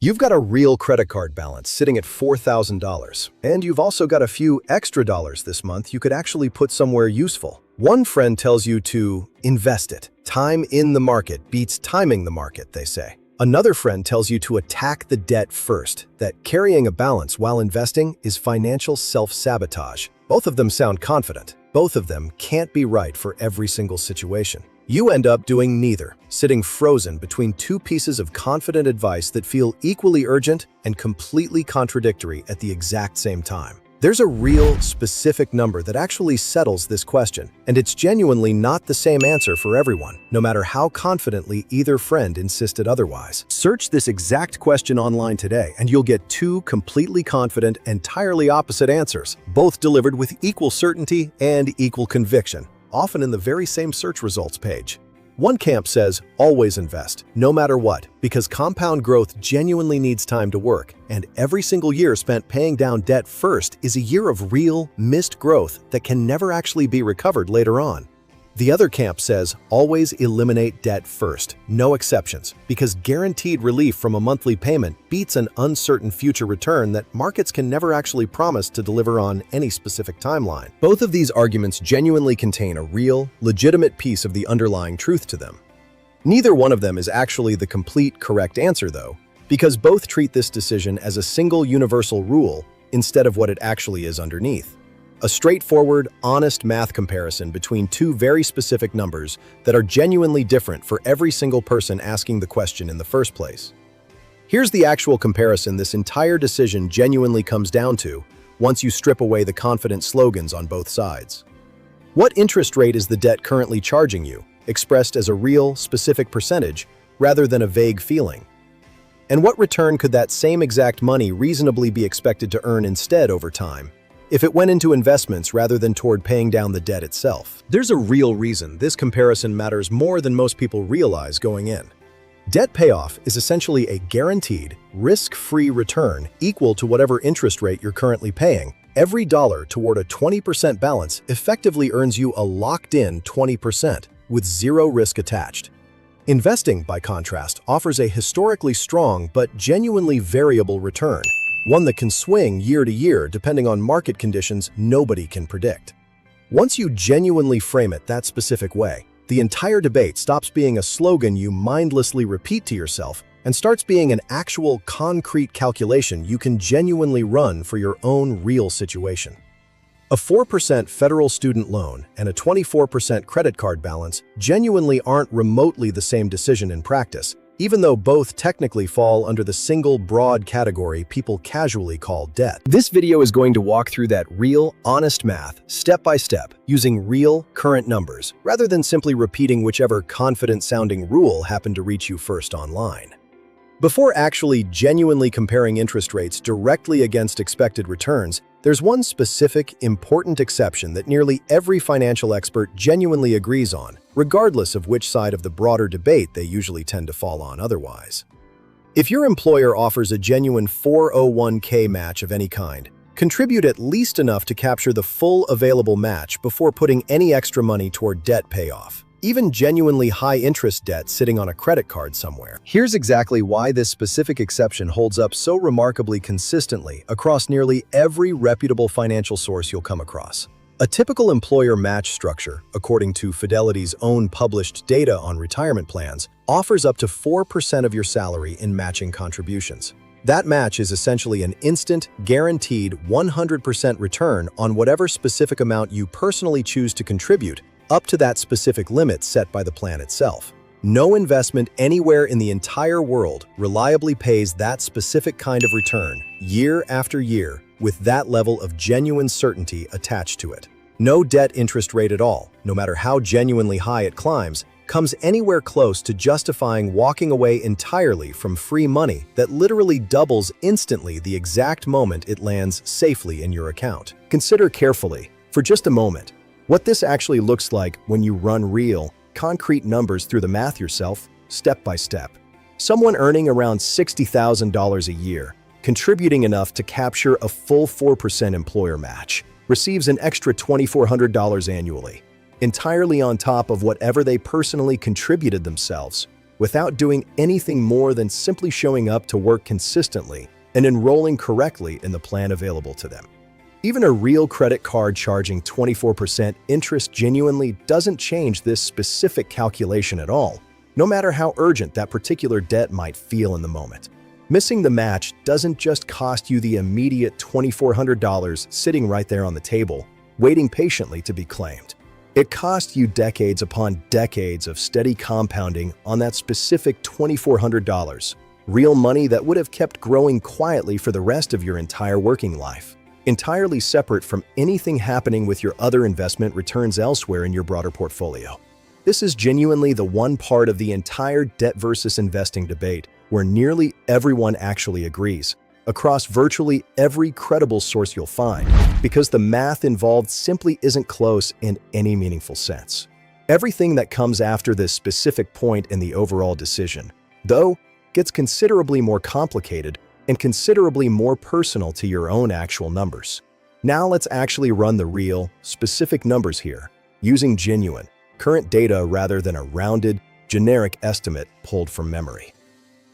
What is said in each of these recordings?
You've got a real credit card balance sitting at $4,000, and you've also got a few extra dollars this month you could actually put somewhere useful. One friend tells you to invest it. Time in the market beats timing the market, they say. Another friend tells you to attack the debt first, that carrying a balance while investing is financial self-sabotage. Both of them sound confident. Both of them can't be right for every single situation. You end up doing neither, sitting frozen between two pieces of confident advice that feel equally urgent and completely contradictory at the exact same time. There's a real, specific number that actually settles this question, and it's genuinely not the same answer for everyone, no matter how confidently either friend insisted otherwise. Search this exact question online today, and you'll get two completely confident, entirely opposite answers, both delivered with equal certainty and equal conviction, often in the very same search results page. One camp says, always invest, no matter what, because compound growth genuinely needs time to work, and every single year spent paying down debt first is a year of real, missed growth that can never actually be recovered later on. The other camp says, always eliminate debt first, no exceptions, because guaranteed relief from a monthly payment beats an uncertain future return that markets can never actually promise to deliver on any specific timeline. Both of these arguments genuinely contain a real, legitimate piece of the underlying truth to them. Neither one of them is actually the complete correct answer, though, because both treat this decision as a single universal rule instead of what it actually is underneath. A straightforward, honest math comparison between two very specific numbers that are genuinely different for every single person asking the question in the first place. Here's the actual comparison this entire decision genuinely comes down to once you strip away the confident slogans on both sides. What interest rate is the debt currently charging you, expressed as a real, specific percentage rather than a vague feeling? And what return could that same exact money reasonably be expected to earn instead over time, if it went into investments rather than toward paying down the debt itself? There's a real reason this comparison matters more than most people realize going in. Debt payoff is essentially a guaranteed, risk-free return equal to whatever interest rate you're currently paying. Every dollar toward a 20% balance effectively earns you a locked-in 20% with zero risk attached. Investing, by contrast, offers a historically strong but genuinely variable return, one that can swing year to year depending on market conditions nobody can predict. Once you genuinely frame it that specific way, the entire debate stops being a slogan you mindlessly repeat to yourself and starts being an actual concrete calculation you can genuinely run for your own real situation. A 4% federal student loan and a 24% credit card balance genuinely aren't remotely the same decision in practice, even though both technically fall under the single broad category people casually call debt. This video is going to walk through that real, honest math, step by step, using real, current numbers, rather than simply repeating whichever confident-sounding rule happened to reach you first online. Before actually genuinely comparing interest rates directly against expected returns, there's one specific, important exception that nearly every financial expert genuinely agrees on, regardless of which side of the broader debate they usually tend to fall on otherwise. If your employer offers a genuine 401k match of any kind, contribute at least enough to capture the full available match before putting any extra money toward debt payoff, even genuinely high-interest debt sitting on a credit card somewhere. Here's exactly why this specific exception holds up so remarkably consistently across nearly every reputable financial source you'll come across. A typical employer match structure, according to Fidelity's own published data on retirement plans, offers up to 4% of your salary in matching contributions. That match is essentially an instant, guaranteed 100% return on whatever specific amount you personally choose to contribute, up to that specific limit set by the plan itself. No investment anywhere in the entire world reliably pays that specific kind of return year after year with that level of genuine certainty attached to it. No debt interest rate at all, no matter how genuinely high it climbs, comes anywhere close to justifying walking away entirely from free money that literally doubles instantly the exact moment it lands safely in your account. Consider carefully, for just a moment, what this actually looks like when you run real, concrete numbers through the math yourself, step by step. Someone earning around $60,000 a year, contributing enough to capture a full 4% employer match, receives an extra $2,400 annually, entirely on top of whatever they personally contributed themselves, without doing anything more than simply showing up to work consistently and enrolling correctly in the plan available to them. Even a real credit card charging 24% interest genuinely doesn't change this specific calculation at all, no matter how urgent that particular debt might feel in the moment. Missing the match doesn't just cost you the immediate $2,400 sitting right there on the table, waiting patiently to be claimed. It costs you decades upon decades of steady compounding on that specific $2,400, real money that would have kept growing quietly for the rest of your entire working life, entirely separate from anything happening with your other investment returns elsewhere in your broader portfolio. This is genuinely the one part of the entire debt versus investing debate where nearly everyone actually agrees, across virtually every credible source you'll find, because the math involved simply isn't close in any meaningful sense. Everything that comes after this specific point in the overall decision, though, gets considerably more complicated and considerably more personal to your own actual numbers. Now let's actually run the real, specific numbers here, using genuine, current data rather than a rounded, generic estimate pulled from memory.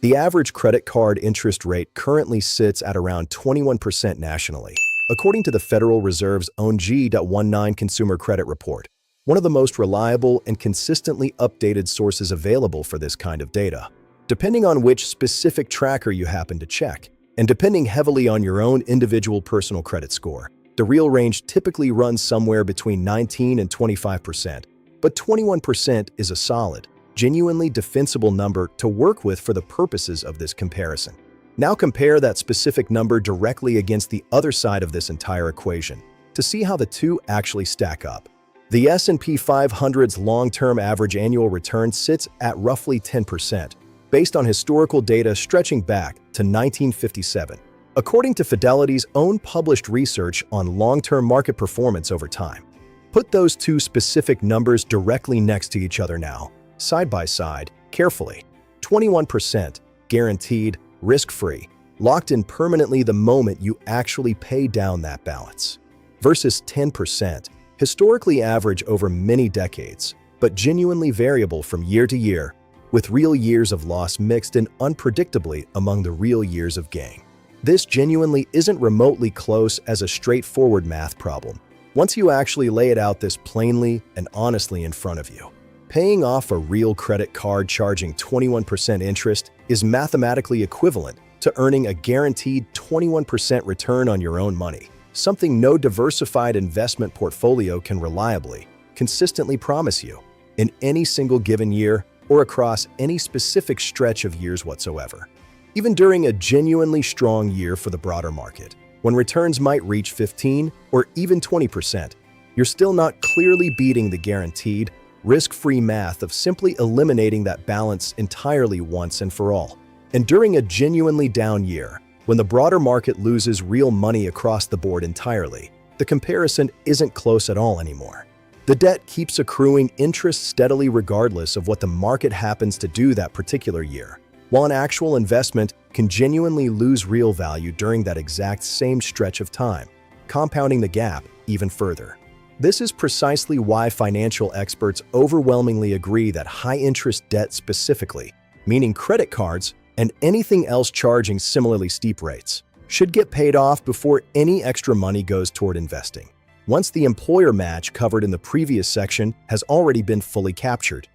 The average credit card interest rate currently sits at around 21% nationally, according to the Federal Reserve's own G.19 Consumer Credit Report, one of the most reliable and consistently updated sources available for this kind of data. Depending on which specific tracker you happen to check, and depending heavily on your own individual personal credit score, the real range typically runs somewhere between 19 and 25%, but 21% is a solid, genuinely defensible number to work with for the purposes of this comparison. Now compare that specific number directly against the other side of this entire equation to see how the two actually stack up. The S&P 500's long-term average annual return sits at roughly 10%, based on historical data stretching back to 1957, according to Fidelity's own published research on long-term market performance over time. Put those two specific numbers directly next to each other now, side by side, carefully. 21%, guaranteed, risk-free, locked in permanently the moment you actually pay down that balance. Versus 10%, historically average over many decades, but genuinely variable from year to year, with real years of loss mixed in unpredictably among the real years of gain. This genuinely isn't remotely close as a straightforward math problem, once you actually lay it out this plainly and honestly in front of you. Paying off a real credit card charging 21% interest is mathematically equivalent to earning a guaranteed 21% return on your own money, something no diversified investment portfolio can reliably, consistently promise you, in any single given year or across any specific stretch of years whatsoever. Even during a genuinely strong year for the broader market, when returns might reach 15 or even 20%, you're still not clearly beating the guaranteed, risk-free math of simply eliminating that balance entirely once and for all. And during a genuinely down year, when the broader market loses real money across the board entirely, the comparison isn't close at all anymore. The debt keeps accruing interest steadily regardless of what the market happens to do that particular year, while an actual investment can genuinely lose real value during that exact same stretch of time, compounding the gap even further. This is precisely why financial experts overwhelmingly agree that high-interest debt specifically, meaning credit cards and anything else charging similarly steep rates, should get paid off before any extra money goes toward investing, once the employer match covered in the previous section has already been fully captured.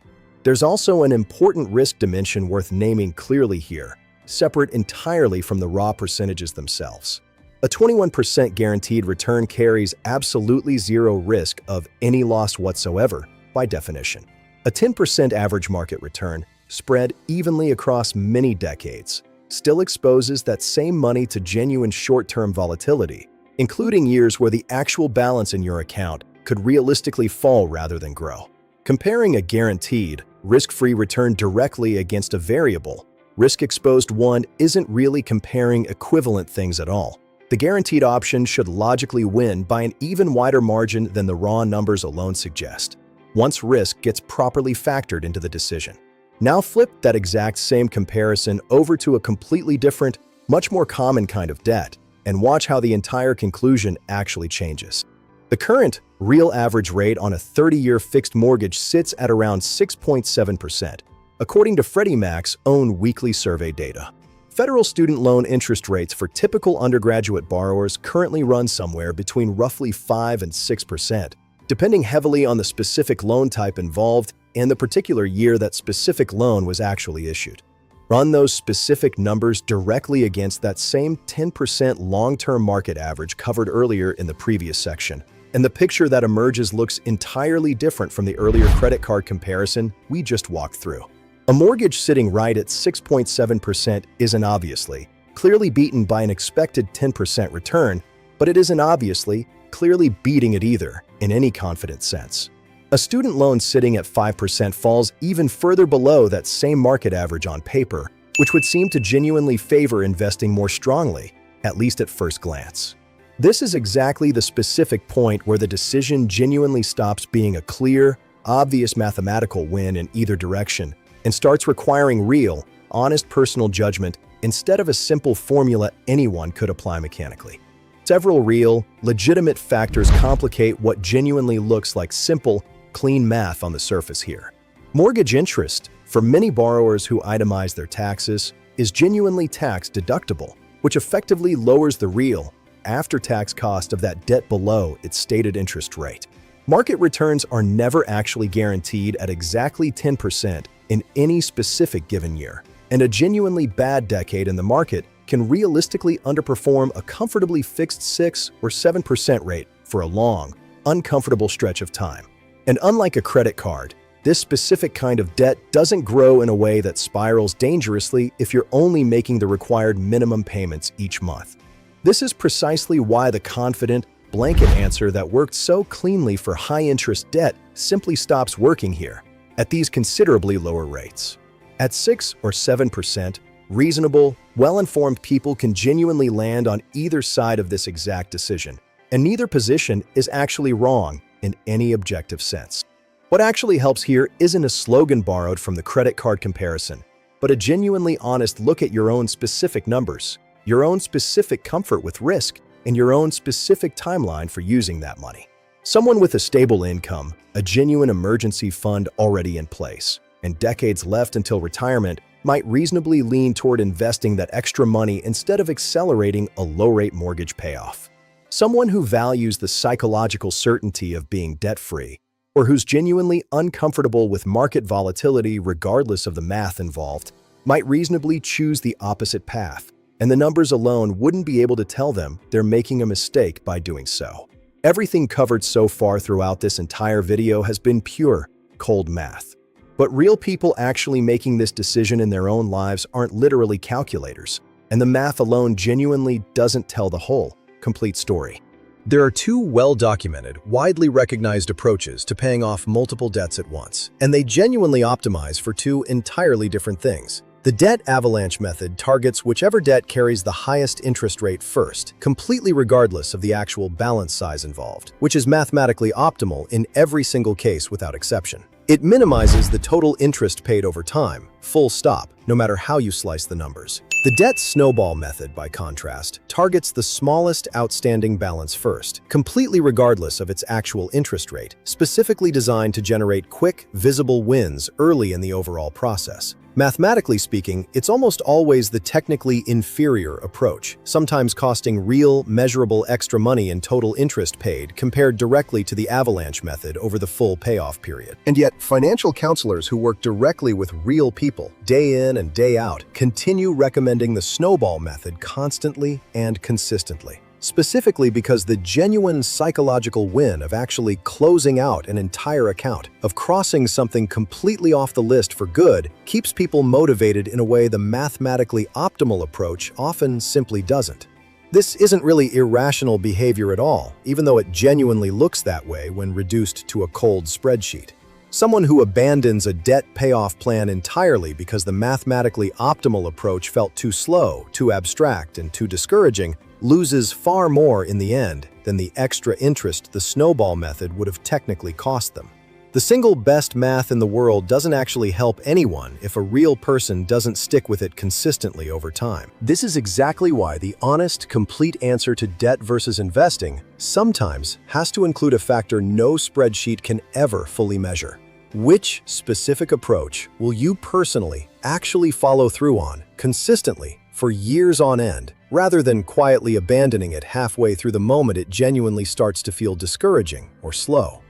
There's also an important risk dimension worth naming clearly here, separate entirely from the raw percentages themselves. A 21% guaranteed return carries absolutely zero risk of any loss whatsoever, by definition. A 10% average market return, spread evenly across many decades, still exposes that same money to genuine short-term volatility, including years where the actual balance in your account could realistically fall rather than grow. Comparing a guaranteed, risk-free return directly against a variable, risk-exposed one isn't really comparing equivalent things at all. The guaranteed option should logically win by an even wider margin than the raw numbers alone suggest, once risk gets properly factored into the decision. Now flip that exact same comparison over to a completely different, much more common kind of debt, and watch how the entire conclusion actually changes. The current real average rate on a 30-year fixed mortgage sits at around 6.7%, according to Freddie Mac's own weekly survey data. Federal student loan interest rates for typical undergraduate borrowers currently run somewhere between roughly 5 and 6%, depending heavily on the specific loan type involved and the particular year that specific loan was actually issued. Run those specific numbers directly against that same 10% long-term market average covered earlier in the previous section, and the picture that emerges looks entirely different from the earlier credit card comparison we just walked through. A mortgage sitting right at 6.7% isn't obviously, clearly beaten by an expected 10% return, but it isn't obviously, clearly beating it either, in any confident sense. A student loan sitting at 5% falls even further below that same market average on paper, which would seem to genuinely favor investing more strongly, at least at first glance. This is exactly the specific point where the decision genuinely stops being a clear, obvious mathematical win in either direction and starts requiring real, honest personal judgment instead of a simple formula anyone could apply mechanically. Several real, legitimate factors complicate what genuinely looks like simple, clean math on the surface here. Mortgage interest, for many borrowers who itemize their taxes, is genuinely tax deductible, which effectively lowers the real, after-tax cost of that debt below its stated interest rate. Market returns are never actually guaranteed at exactly 10% in any specific given year, and a genuinely bad decade in the market can realistically underperform a comfortably fixed 6 or 7% rate for a long, uncomfortable stretch of time. And unlike a credit card, this specific kind of debt doesn't grow in a way that spirals dangerously if you're only making the required minimum payments each month. This is precisely why the confident, blanket answer that worked so cleanly for high-interest debt simply stops working here, at these considerably lower rates. At 6 or 7%, reasonable, well-informed people can genuinely land on either side of this exact decision, and neither position is actually wrong in any objective sense. What actually helps here isn't a slogan borrowed from the credit card comparison, but a genuinely honest look at your own specific numbers, your own specific comfort with risk, and your own specific timeline for using that money. Someone with a stable income, a genuine emergency fund already in place, and decades left until retirement might reasonably lean toward investing that extra money instead of accelerating a low-rate mortgage payoff. Someone who values the psychological certainty of being debt-free, or who's genuinely uncomfortable with market volatility regardless of the math involved, might reasonably choose the opposite path, and the numbers alone wouldn't be able to tell them they're making a mistake by doing so. Everything covered so far throughout this entire video has been pure, cold math. But real people actually making this decision in their own lives aren't literally calculators, and the math alone genuinely doesn't tell the whole, complete story. There are two well-documented, widely recognized approaches to paying off multiple debts at once, and they genuinely optimize for two entirely different things. The debt avalanche method targets whichever debt carries the highest interest rate first, completely regardless of the actual balance size involved, which is mathematically optimal in every single case without exception. It minimizes the total interest paid over time, full stop, no matter how you slice the numbers. The debt snowball method, by contrast, targets the smallest outstanding balance first, completely regardless of its actual interest rate, specifically designed to generate quick, visible wins early in the overall process. Mathematically speaking, it's almost always the technically inferior approach, sometimes costing real, measurable extra money in total interest paid compared directly to the avalanche method over the full payoff period. And yet, financial counselors who work directly with real people, day in and day out, continue recommending the snowball method constantly and consistently. Specifically because the genuine psychological win of actually closing out an entire account, of crossing something completely off the list for good, keeps people motivated in a way the mathematically optimal approach often simply doesn't. This isn't really irrational behavior at all, even though it genuinely looks that way when reduced to a cold spreadsheet. Someone who abandons a debt payoff plan entirely because the mathematically optimal approach felt too slow, too abstract, and too discouraging loses far more in the end than the extra interest the snowball method would have technically cost them. The single best math in the world doesn't actually help anyone if a real person doesn't stick with it consistently over time. This is exactly why the honest, complete answer to debt versus investing sometimes has to include a factor no spreadsheet can ever fully measure: Which specific approach will you personally actually follow through on consistently for years on end, rather than quietly abandoning it halfway through the moment it genuinely starts to feel discouraging or slow?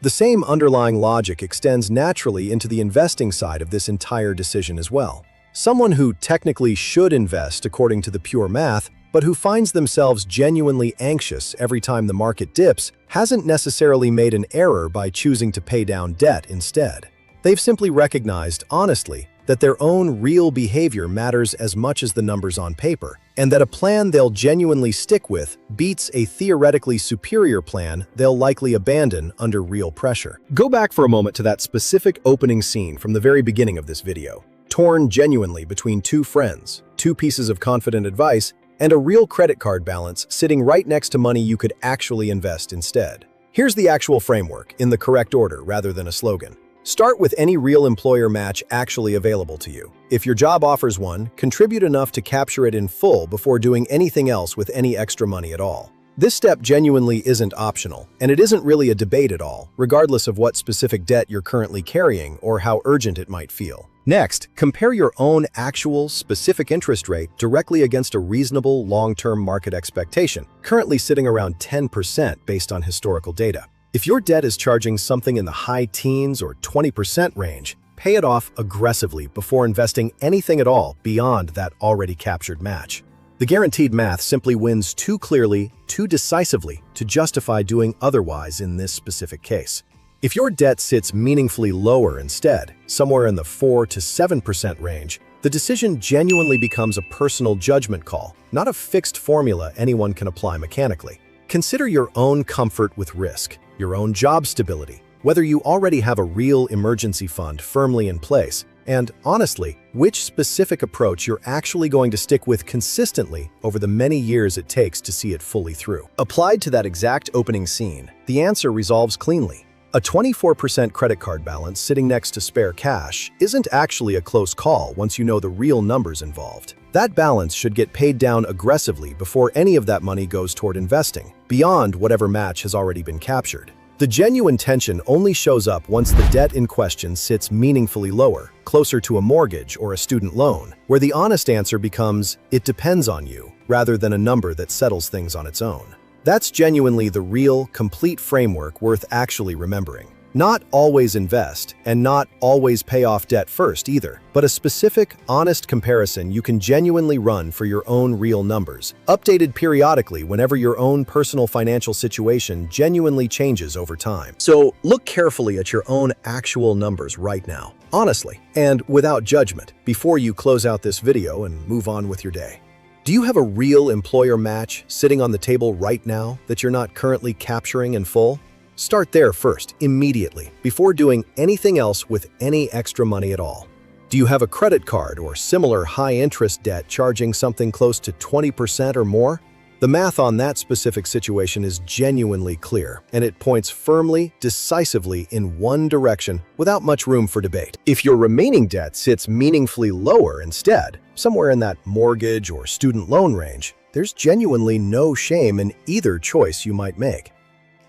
The same underlying logic extends naturally into the investing side of this entire decision as well. Someone who technically should invest according to the pure math, but who finds themselves genuinely anxious every time the market dips, hasn't necessarily made an error by choosing to pay down debt instead. They've simply recognized, honestly, that their own real behavior matters as much as the numbers on paper, and that a plan they'll genuinely stick with beats a theoretically superior plan they'll likely abandon under real pressure. Go back for a moment to that specific opening scene from the very beginning of this video. Torn genuinely between two friends, two pieces of confident advice, and a real credit card balance sitting right next to money you could actually invest instead. Here's the actual framework, in the correct order rather than a slogan. Start with any real employer match actually available to you. If your job offers one, contribute enough to capture it in full before doing anything else with any extra money at all. This step genuinely isn't optional, and it isn't really a debate at all, regardless of what specific debt you're currently carrying or how urgent it might feel. Next, compare your own actual, specific interest rate directly against a reasonable long-term market expectation, currently sitting around 10% based on historical data. If your debt is charging something in the high teens or 20% range, pay it off aggressively before investing anything at all beyond that already captured match. The guaranteed math simply wins too clearly, too decisively to justify doing otherwise in this specific case. If your debt sits meaningfully lower instead, somewhere in the 4 to 7% range, the decision genuinely becomes a personal judgment call, not a fixed formula anyone can apply mechanically. Consider your own comfort with risk, your own job stability, whether you already have a real emergency fund firmly in place, and, honestly, which specific approach you're actually going to stick with consistently over the many years it takes to see it fully through. Applied to that exact opening scene, the answer resolves cleanly. A 24% credit card balance sitting next to spare cash isn't actually a close call once you know the real numbers involved. That balance should get paid down aggressively before any of that money goes toward investing, beyond whatever match has already been captured. The genuine tension only shows up once the debt in question sits meaningfully lower, closer to a mortgage or a student loan, where the honest answer becomes, it depends on you, rather than a number that settles things on its own. That's genuinely the real, complete framework worth actually remembering. Not always invest, and not always pay off debt first either, but a specific, honest comparison you can genuinely run for your own real numbers, updated periodically whenever your own personal financial situation genuinely changes over time. So look carefully at your own actual numbers right now, honestly, and without judgment, before you close out this video and move on with your day. Do you have a real employer match sitting on the table right now that you're not currently capturing in full? Start there first, immediately, before doing anything else with any extra money at all. Do you have a credit card or similar high-interest debt charging something close to 20% or more? The math on that specific situation is genuinely clear, and it points firmly, decisively in one direction without much room for debate. If your remaining debt sits meaningfully lower instead, somewhere in that mortgage or student loan range, there's genuinely no shame in either choice you might make.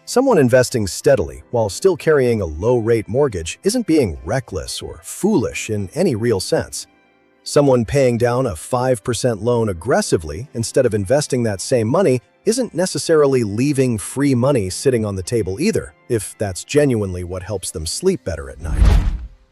Someone investing steadily while still carrying a low-rate mortgage isn't being reckless or foolish in any real sense. Someone paying down a 5% loan aggressively instead of investing that same money isn't necessarily leaving free money sitting on the table either, if that's genuinely what helps them sleep better at night.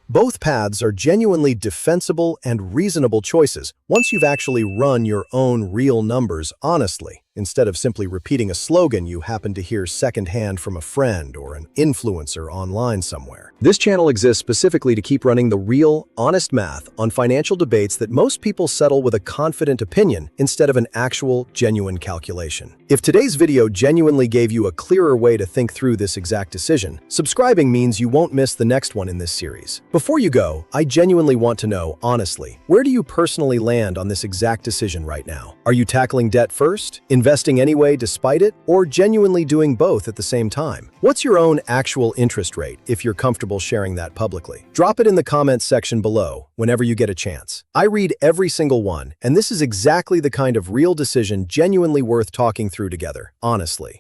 Both paths are genuinely defensible and reasonable choices once you've actually run your own real numbers honestly, instead of simply repeating a slogan you happen to hear secondhand from a friend or an influencer online somewhere. This channel exists specifically to keep running the real, honest math on financial debates that most people settle with a confident opinion instead of an actual, genuine calculation. If today's video genuinely gave you a clearer way to think through this exact decision, subscribing means you won't miss the next one in this series. Before you go, I genuinely want to know, honestly, where do you personally land on this exact decision right now? Are you tackling debt first, investing anyway despite it, or genuinely doing both at the same time? What's your own actual interest rate if you're comfortable sharing that publicly? Drop it in the comments section below whenever you get a chance. I read every single one, and this is exactly the kind of real decision genuinely worth talking through together, honestly.